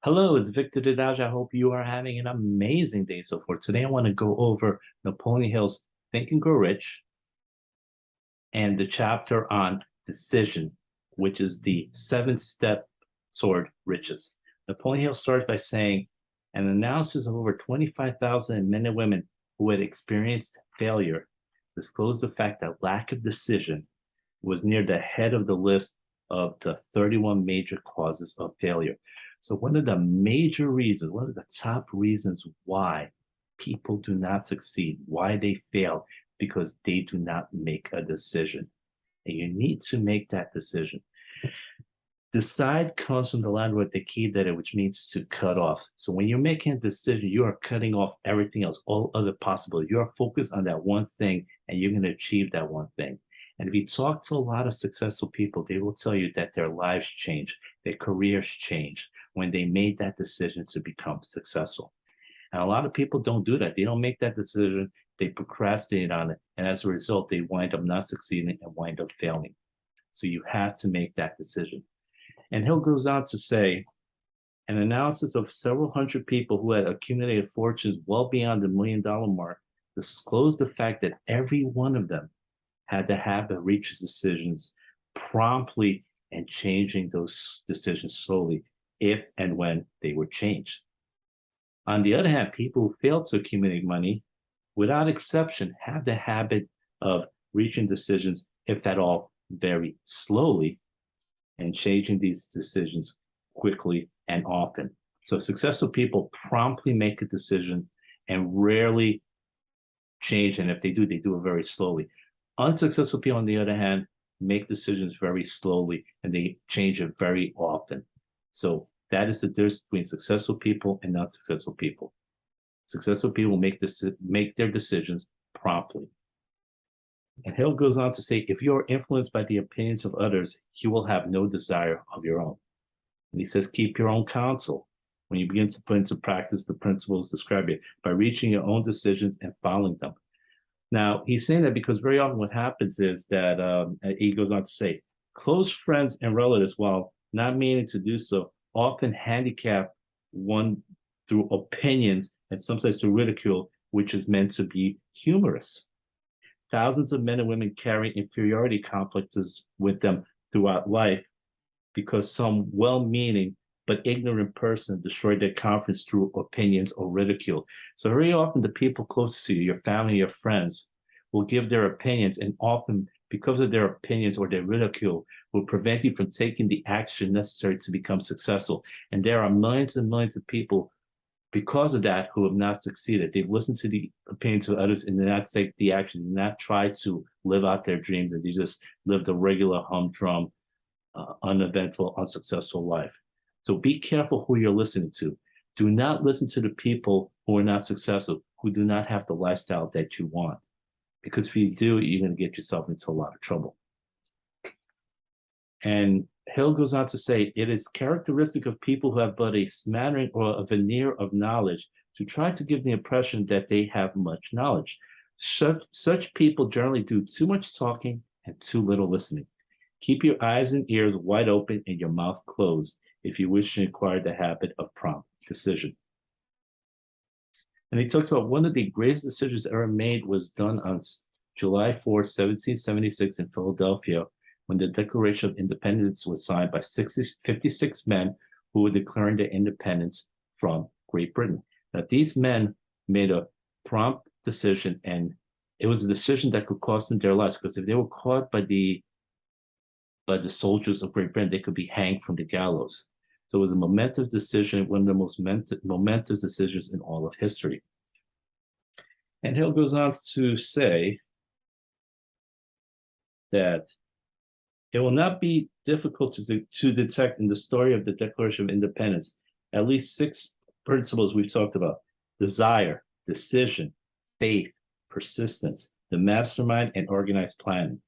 Hello, it's Victor Didaj. I hope you are having an amazing day so far. Today, I want to go over Napoleon Hill's Think and Grow Rich and the chapter on decision, which is the seventh step toward riches. Napoleon Hill starts by saying, an analysis of over 25,000 men and women who had experienced failure disclosed the fact that lack of decision was near the head of the list of the 31 major causes of failure. So, one of the major reasons, one of the top reasons why people do not succeed, why they fail, because they do not make a decision. And you need to make that decision. Decide comes from the Latin word decidere, which means to cut off. So when you're making a decision, you are cutting off everything else, all other possibilities. You are focused on that one thing and you're going to achieve that one thing. And if you talk to a lot of successful people, they will tell you that their lives changed, their careers changed when they made that decision to become successful. And a lot of people don't do that. They don't make that decision. They procrastinate on it. And as a result, they wind up not succeeding and wind up failing. So you have to make that decision. And Hill goes on to say, an analysis of several hundred people who had accumulated fortunes well beyond the $1 million mark disclosed the fact that every one of them had the habit of reaching decisions promptly and changing those decisions slowly if and when they were changed. On the other hand, people who failed to accumulate money, without exception, have the habit of reaching decisions, if at all, very slowly and changing these decisions quickly and often. So successful people promptly make a decision and rarely change. And if they do it very slowly. Unsuccessful people, on the other hand, make decisions very slowly and they change it very often. So that is the difference between successful people and not successful people. Successful people make their decisions promptly. And Hill goes on to say, if you are influenced by the opinions of others, you will have no desire of your own. And he says, keep your own counsel when you begin to put into practice the principles described here by reaching your own decisions and following them. Now, he's saying that because very often what happens is that he goes on to say, close friends and relatives, while not meaning to do so, often handicap one through opinions and sometimes through ridicule, which is meant to be humorous. Thousands of men and women carry inferiority complexes with them throughout life because some well-meaning but ignorant person destroyed their confidence through opinions or ridicule. So very often the people closest to you, your family, your friends, will give their opinions, and often because of their opinions or their ridicule will prevent you from taking the action necessary to become successful. And there are millions and millions of people because of that who have not succeeded. They've listened to the opinions of others and did not take the action, did not try to live out their dreams, and they just lived a regular humdrum, uneventful, unsuccessful life. So be careful who you're listening to. Do not listen to the people who are not successful, who do not have the lifestyle that you want. Because if you do, you're going to get yourself into a lot of trouble. And Hill goes on to say, it is characteristic of people who have but a smattering or a veneer of knowledge to try to give the impression that they have much knowledge. Such people generally do too much talking and too little listening. Keep your eyes and ears wide open and your mouth closed if you wish to acquire the habit of prompt decision. And he talks about one of the greatest decisions ever made was done on July 4, 1776 in Philadelphia, when the Declaration of Independence was signed by 56 men who were declaring their independence from Great Britain. Now, these men made a prompt decision, and it was a decision that could cost them their lives, because if they were caught by the soldiers of Great Britain, they could be hanged from the gallows. So it was a momentous decision, one of the most momentous decisions in all of history. And Hill goes on to say that it will not be difficult to detect in the story of the Declaration of Independence at least 6 principles we've talked about: desire, decision, faith, persistence, the mastermind, and organized planning.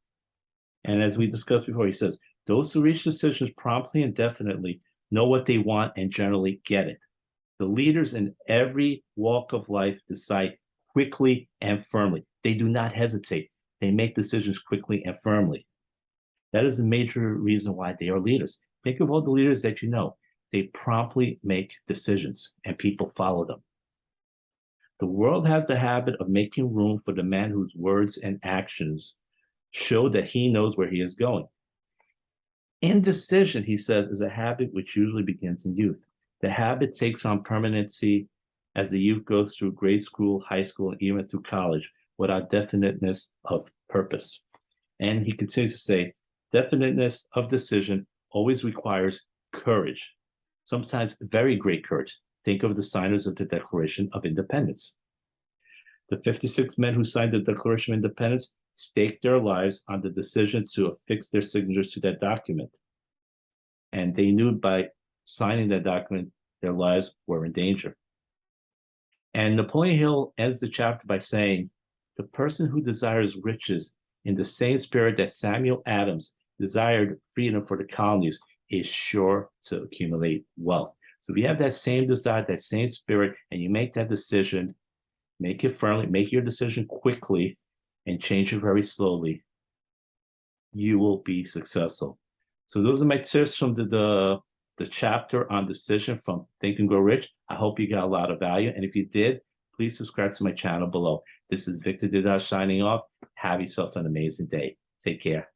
And as we discussed before, he says, those who reach decisions promptly and definitely know what they want and generally get it. The leaders in every walk of life decide quickly and firmly. They do not hesitate. They make decisions quickly and firmly. That is the major reason why they are leaders. Think of all the leaders that you know. they promptly make decisions and people follow them. The world has the habit of making room for the man whose words and actions show that he knows where he is going. Indecision, he says, is a habit which usually begins in youth. The habit takes on permanency as the youth goes through grade school, high school, and even through college without definiteness of purpose. And he continues to say, definiteness of decision always requires courage, sometimes very great courage. Think of the signers of the Declaration of Independence. The 56 men who signed the Declaration of Independence staked their lives on the decision to affix their signatures to that document. And they knew by signing that document, their lives were in danger. And Napoleon Hill ends the chapter by saying, the person who desires riches in the same spirit that Samuel Adams desired freedom for the colonies is sure to accumulate wealth. So if you have that same desire, that same spirit, and you make that decision, make it firmly, make your decision quickly, and change it very slowly, you will be successful. So those are my tips from the chapter on decision from Think and Grow Rich. I hope you got a lot of value. And if you did, please subscribe to my channel below. This is Victor Didas signing off. Have yourself an amazing day. Take care.